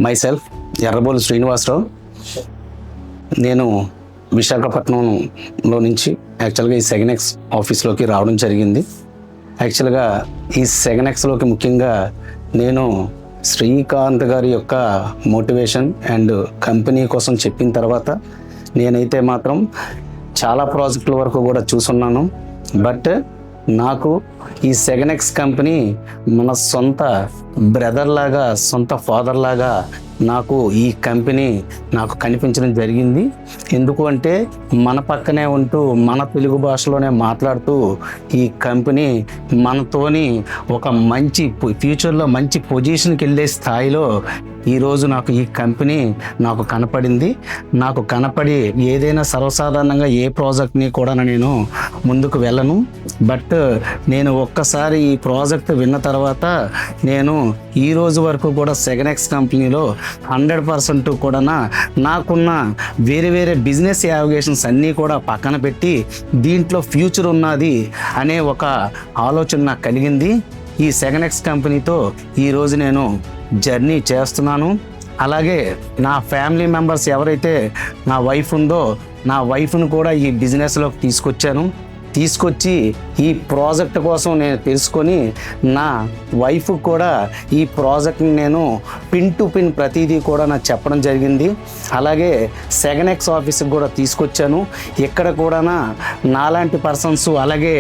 Myself ఎర్రబోలు Srinivasarao. నేను విశాఖపట్నంలో నుంచి యాక్చువల్గా ఈ సెగనెక్స్ ఆఫీస్లోకి రావడం జరిగింది. యాక్చువల్గా ఈ సెగనెక్స్లోకి ముఖ్యంగా నేను శ్రీకాంత్ గారి యొక్క మోటివేషన్ అండ్ కంపెనీ కోసం చెప్పిన తర్వాత నేనైతే మాత్రం చాలా ప్రాజెక్టుల వరకు కూడా చూసున్నాను. బట్ నాకు ఈ సెగనెక్స్ కంపెనీ మన సొంత బ్రదర్ లాగా, సొంత ఫాదర్ లాగా నాకు ఈ కంపెనీ నాకు కనిపించడం జరిగింది. ఎందుకు అంటే మన పక్కనే ఉంటూ మన తెలుగు భాషలోనే మాట్లాడుతూ ఈ కంపెనీ మనతోని ఒక మంచి ఫ్యూచర్లో మంచి పొజిషన్కి వెళ్ళే స్థాయిలో ఈరోజు నాకు ఈ కంపెనీ నాకు కనపడింది. నాకు కనపడి ఏదైనా సర్వసాధారణంగా ఏ ప్రాజెక్ట్ని కూడా నేను ముందుకు వెళ్ళను. బట్ నేను ఒక్కసారి ఈ ప్రాజెక్ట్ విన్న తర్వాత నేను ఈ రోజు వరకు కూడా సెగనెక్స్ కంపెనీలో 100% కూడా నాకున్న వేరే వేరే బిజినెస్ యావిగేషన్స్ అన్నీ కూడా పక్కన పెట్టి దీంట్లో ఫ్యూచర్ ఉన్నది అనే ఒక ఆలోచన నాకు కలిగింది. ఈ సెగనెక్స్ కంపెనీతో ఈరోజు నేను జర్నీ చేస్తున్నాను. అలాగే నా ఫ్యామిలీ మెంబర్స్ ఎవరైతే నా వైఫ్ ఉందో నా వైఫ్ను కూడా ఈ బిజినెస్లోకి తీసుకొచ్చి ఈ ప్రాజెక్ట్ కోసం నేను తెలుసుకొని నా వైఫ్ కూడా ఈ ప్రాజెక్ట్ని నేను పిన్ టు పిన్ ప్రతిదీ కూడా నాకు చెప్పడం జరిగింది. అలాగే సెగనెక్స్ ఆఫీస్కి కూడా తీసుకొచ్చాను. ఇక్కడ కూడా నాలాంటి పర్సన్స్ అలాగే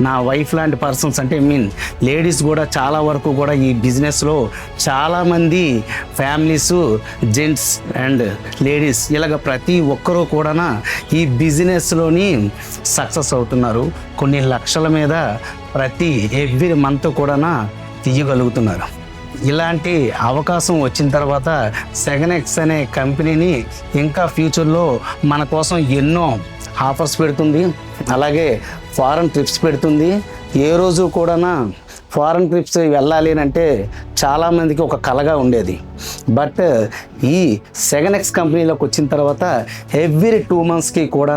నా వైఫ్ లాంటి పర్సన్స్ అంటే లేడీస్ కూడా చాలా వరకు కూడా ఈ బిజినెస్లో చాలామంది ఫ్యామిలీస్, జెంట్స్ అండ్ లేడీస్ ఇలాగ ప్రతి ఒక్కరూ కూడా ఈ బిజినెస్లోని సక్సెస్ అవుతున్నారు. కొన్ని లక్షల మీద ప్రతి ఎవ్రీ మంత్ కూడా తీయగలుగుతున్నారు. ఇలాంటి అవకాశం వచ్చిన తర్వాత సెగనెక్స్ అనే కంపెనీని ఇంకా ఫ్యూచర్లో మన కోసం ఎన్నో ఆఫర్స్ పెడుతుంది. అలాగే ఫారెన్ ట్రిప్స్ పెడుతుంది. ఏ రోజు కూడా ఫారెన్ ట్రిప్స్ వెళ్ళాలి అంటే చాలామందికి ఒక కలగా ఉండేది. బట్ ఈ సెగనెక్స్ కంపెనీలోకి వచ్చిన తర్వాత ఎవ్రీ 2 monthsకి కూడా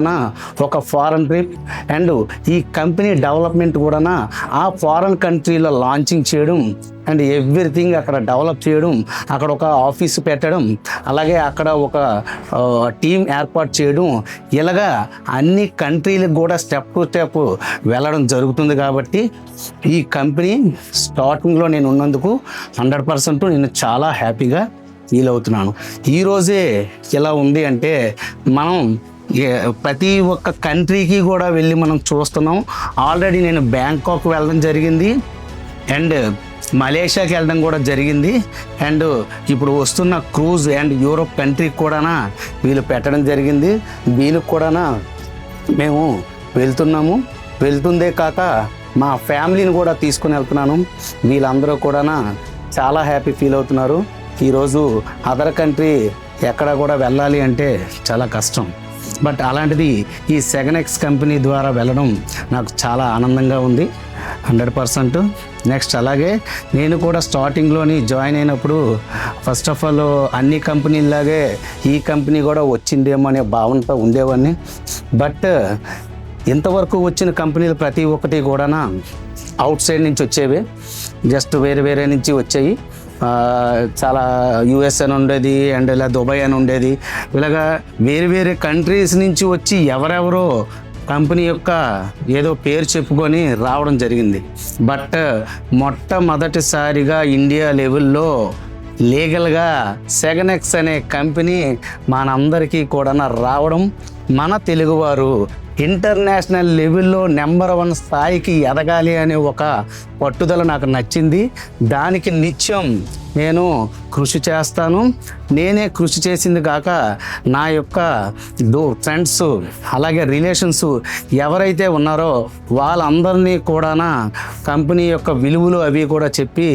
ఒక ఫారెన్ ట్రిప్ అండ్ ఈ కంపెనీ డెవలప్మెంట్ కూడా ఆ ఫారెన్ కంట్రీలో లాంచింగ్ చేయడం అండ్ ఎవ్రీథింగ్ అక్కడ డెవలప్ చేయడం, అక్కడ ఒక ఆఫీసు పెట్టడం, అలాగే అక్కడ ఒక టీం ఏర్పాటు చేయడం, ఇలాగా అన్ని కంట్రీలకు కూడా స్టెప్ టు స్టెప్ వెళ్ళడం జరుగుతుంది. కాబట్టి ఈ కంపెనీ స్టార్టింగ్లో నేను ఉన్నందుకు 100% నేను చాలా హ్యాపీగా ఫీల్ అవుతున్నాను. ఈరోజే ఎలా ఉంది అంటే మనం ప్రతి ఒక్క కంట్రీకి కూడా వెళ్ళి మనం చూస్తున్నాం. ఆల్రెడీ నేను బ్యాంకాక్ వెళ్ళడం జరిగింది అండ్ మలేషియాకి వెళ్ళడం కూడా జరిగింది. అండ్ ఇప్పుడు వస్తున్న క్రూజ్ అండ్ యూరోప్ కంట్రీకి కూడా వీళ్ళు పెట్టడం జరిగింది. వీళ్ళకి కూడా మేము వెళ్తుందే కాక మా ఫ్యామిలీని కూడా తీసుకుని వెళ్తున్నాను. వీళ్ళందరూ కూడా చాలా హ్యాపీ ఫీల్ అవుతున్నారు. ఈరోజు అదర్ కంట్రీ ఎక్కడ కూడా వెళ్ళాలి అంటే చాలా కష్టం. బట్ అలాంటిది ఈ సెగనెక్స్ కంపెనీ ద్వారా వెళ్ళడం నాకు చాలా ఆనందంగా ఉంది 100%. నెక్స్ట్ అలాగే నేను కూడా స్టార్టింగ్లోని జాయిన్ అయినప్పుడు ఫస్ట్ ఆఫ్ ఆల్ అన్ని కంపెనీలాగే ఈ కంపెనీ కూడా వచ్చిందేమో అనే భావనతో ఉండేవాడిని. బట్ ఇంతవరకు వచ్చిన కంపెనీలు ప్రతి ఒక్కటి కూడా అవుట్ సైడ్ నుంచి వచ్చేవి, జస్ట్ వేరే నుంచి వచ్చాయి. చాలా యుఎస్ అని ఉండేది అండ్ ఇలా దుబాయ్ అని ఉండేది. ఇలాగా వేరే కంట్రీస్ నుంచి వచ్చి ఎవరెవరో కంపెనీ యొక్క ఏదో పేరు చెప్పుకొని రావడం జరిగింది. బట్ మొట్టమొదటిసారిగా ఇండియా లెవెల్లో లీగల్గా సెగనెక్స్ అనే కంపెనీ మనందరికీ కూడా రావడం, మన తెలుగువారు ఇంటర్నేషనల్ లెవెల్లో నెంబర్ 1 స్థాయికి ఎదగాలి అనే ఒక పట్టుదల నాకు నచ్చింది. దానికి నిత్యం నేను కృషి చేస్తాను. నేనే కృషి చేసింది కాక నా యొక్క ఫ్రెండ్స్ అలాగే రిలేషన్స్ ఎవరైతే ఉన్నారో వాళ్ళందరినీ కూడా కంపెనీ యొక్క విలువలు అవి కూడా చెప్పి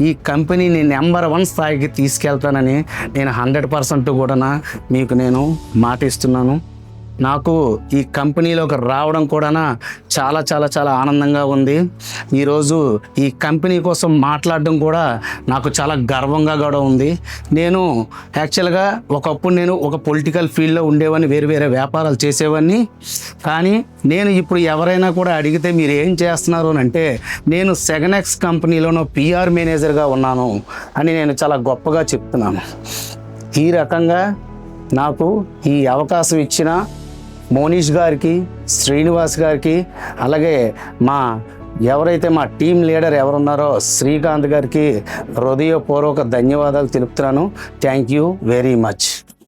ఈ కంపెనీని నెంబర్ 1 స్థాయికి తీసుకెళ్తానని నేను 100% కూడా మీకు నేను మాట ఇస్తున్నాను. నాకు ఈ కంపెనీలోకి రావడం కూడా చాలా చాలా చాలా ఆనందంగా ఉంది. ఈరోజు ఈ కంపెనీ కోసం మాట్లాడడం కూడా నాకు చాలా గర్వంగా కూడా ఉంది. నేను యాక్చువల్గా ఒకప్పుడు నేను ఒక పొలిటికల్ ఫీల్డ్లో ఉండేవాడిని, వేరే వ్యాపారాలు చేసేవాడిని. కానీ నేను ఇప్పుడు ఎవరైనా కూడా అడిగితే మీరు ఏం చేస్తున్నారు అని అంటే నేను సెగనెక్స్ కంపెనీలోనో PR మేనేజర్గా ఉన్నాను అని నేను చాలా గొప్పగా చెప్తున్నాను. ఈ రకంగా నాకు ఈ అవకాశం ఇచ్చిన మోనీష్ గారికి, శ్రీనివాస్ గారికి, అలాగే ఎవరైతే మా టీం లీడర్ ఎవరున్నారో శ్రీకాంత్ గారికి హృదయపూర్వక ధన్యవాదాలు తెలుపుతున్నాను. Thank you very much.